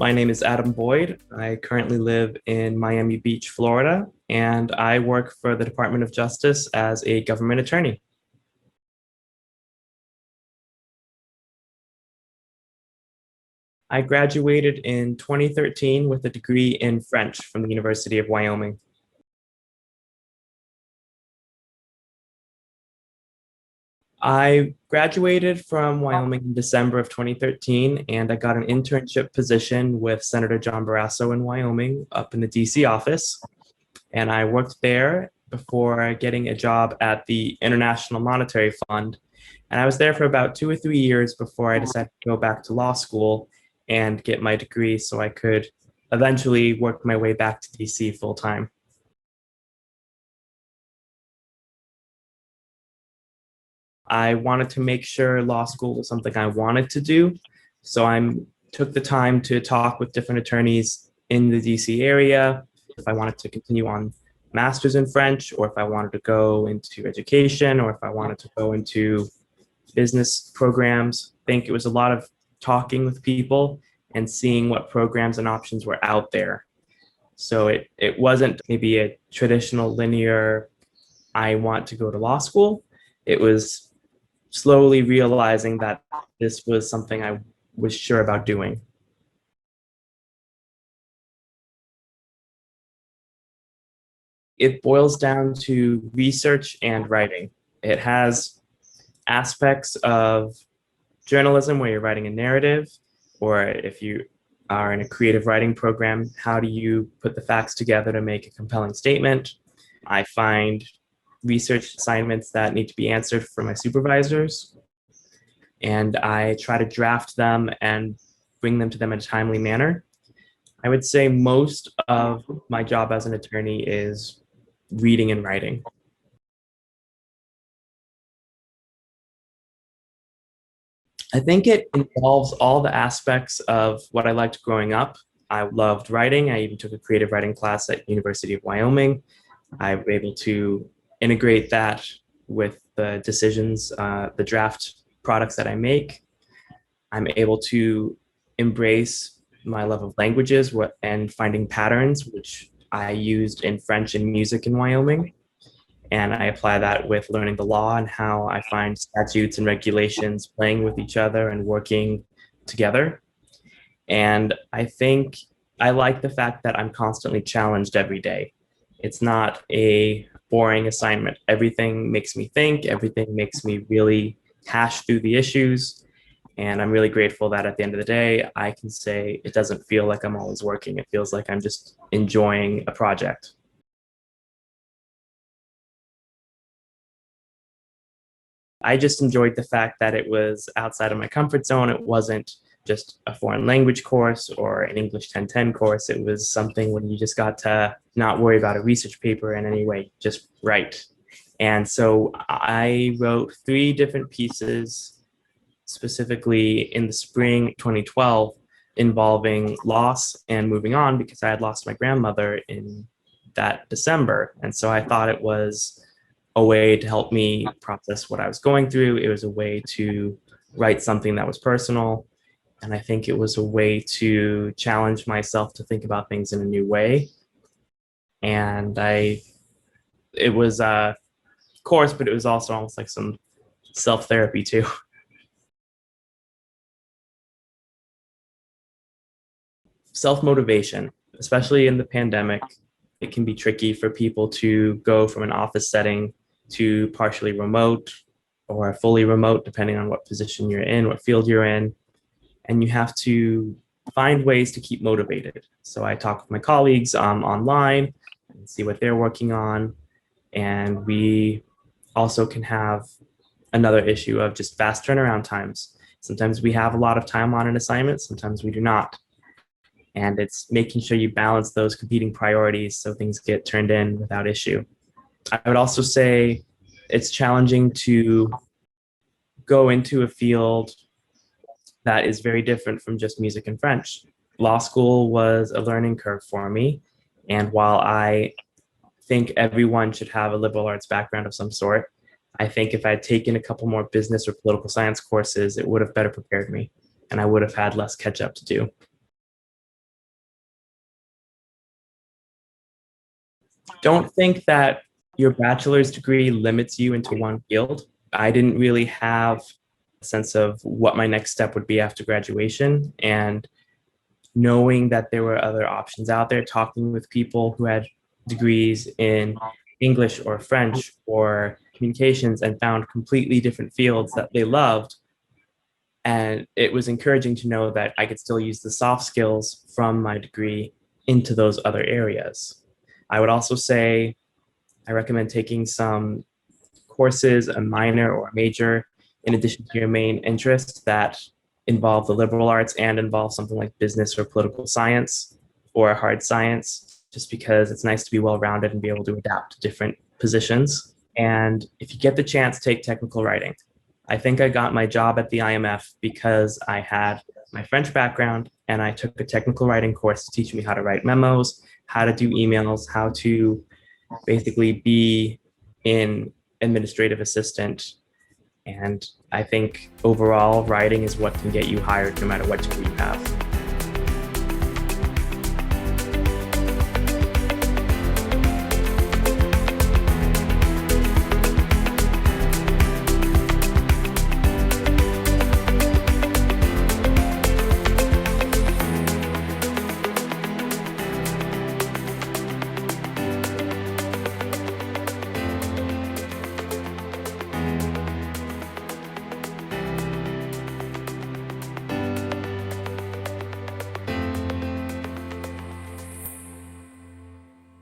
My name is Adam Boyd. I currently live in Miami Beach, Florida, and I work for the Department of Justice as a government attorney. I graduated in 2013 with a degree in French from the University of Wyoming. I graduated from Wyoming in December of 2013, and I got an internship position with Senator John Barrasso in Wyoming up in the DC office. And I worked there before getting a job at the International Monetary Fund. And I was there for about 2 or 3 years before I decided to go back to law school and get my degree so I could eventually work my way back to DC full time. I wanted to make sure law school was something I wanted to do. So I took the time to talk with different attorneys in the DC area if I wanted to continue on master's in French, or if I wanted to go into education, or if I wanted to go into business programs. I think it was a lot of talking with people and seeing what programs and options were out there. So it wasn't maybe a traditional linear, I want to go to law school. It was slowly realizing that this was something I was sure about doing. It boils down to research and writing. It has aspects of journalism where you're writing a narrative, or if you are in a creative writing program, how do you put the facts together to make a compelling statement? I find research assignments that need to be answered for my supervisors, and I try to draft them and bring them to them in a timely manner. I would say most of my job as an attorney is reading and writing. I think it involves all the aspects of what I liked growing up. I loved writing. I even took a creative writing class at University of Wyoming. I was able to integrate that with the decisions, the draft products that I make. I'm able to embrace my love of languages and finding patterns, which I used in French and music in Wyoming. And I apply that with learning the law and how I find statutes and regulations playing with each other and working together. And I think I like the fact that I'm constantly challenged every day. It's not a boring assignment. Everything makes me think, everything makes me really hash through the issues. And I'm really grateful that at the end of the day, I can say it doesn't feel like I'm always working. It feels like I'm just enjoying a project. I just enjoyed the fact that it was outside of my comfort zone. It wasn't just a foreign language course or an English 1010 course. It was something when you just got to not worry about a research paper in any way, just write. And so I wrote 3 different pieces specifically in the spring 2012 involving loss and moving on because I had lost my grandmother in that December. And so I thought it was a way to help me process what I was going through. It was a way to write something that was personal. And I think it was a way to challenge myself to think about things in a new way. And it was a course, but it was also almost like some self therapy too. Self motivation, especially in the pandemic, it can be tricky for people to go from an office setting to partially remote or fully remote, depending on what position you're in, what field you're in. And you have to find ways to keep motivated. So I talk with my colleagues online and see what they're working on. And we also can have another issue of just fast turnaround times. Sometimes we have a lot of time on an assignment, sometimes we do not. And it's making sure you balance those competing priorities so things get turned in without issue. I would also say it's challenging to go into a field that is very different from just music and French. Law school was a learning curve for me. And while I think everyone should have a liberal arts background of some sort, I think if I'd taken a couple more business or political science courses, it would have better prepared me and I would have had less catch up to do. Don't think that your bachelor's degree limits you into one field. I didn't really have a sense of what my next step would be after graduation. And knowing that there were other options out there, talking with people who had degrees in English or French or communications and found completely different fields that they loved. And it was encouraging to know that I could still use the soft skills from my degree into those other areas. I would also say I recommend taking some courses, a minor or a major, in addition to your main interests that involve the liberal arts and involve something like business or political science or hard science, just because it's nice to be well rounded and be able to adapt to different positions. And if you get the chance, take technical writing. I think I got my job at the IMF because I had my French background and I took a technical writing course to teach me how to write memos, how to do emails, how to basically be an administrative assistant. And I think overall, writing is what can get you hired no matter what degree you have.